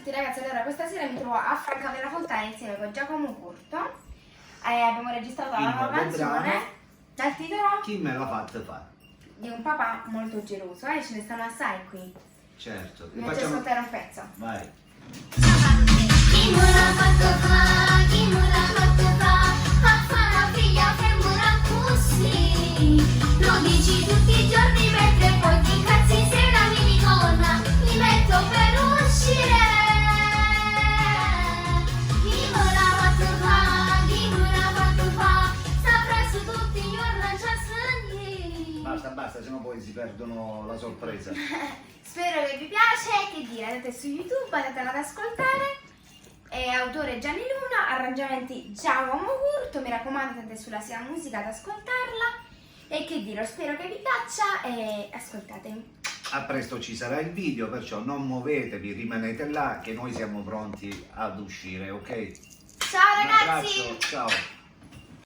tutti ragazzi, allora questa sera mi trovo a Franca della Fontana insieme con Giacomo Curto. Abbiamo registrato la nuova canzone dal titolo Chi me l'ha fatta fare? di un papà molto geloso, ce ne stanno assai qui. Certo. Mi faccio ascoltare un pezzo. Vai. Chi me l'ha fatto fa, chi me l'ha fatto fa, a fare la figlia femmina così. Lo dici tutti i giorni mentre poi ti incazzi se una minigonna mi metto per uscire. Chi me l'ha fatto fa, chi me l'ha fatto fa, saprai su tutti i giorni già segni. Basta, sennò poi si perdono la sorpresa. Spero che vi piace, che dire, andate su YouTube, andatela ad ascoltare. Autore Gianni Luna, arrangiamenti Giacomo Curto, mi raccomando andate sulla sia musica ad ascoltarla. E che dire, spero che vi piaccia e ascoltatemi. A presto ci sarà il video, perciò non muovetevi, rimanete là che noi siamo pronti ad uscire, ok? Ciao Un ragazzi! abbraccio, ciao!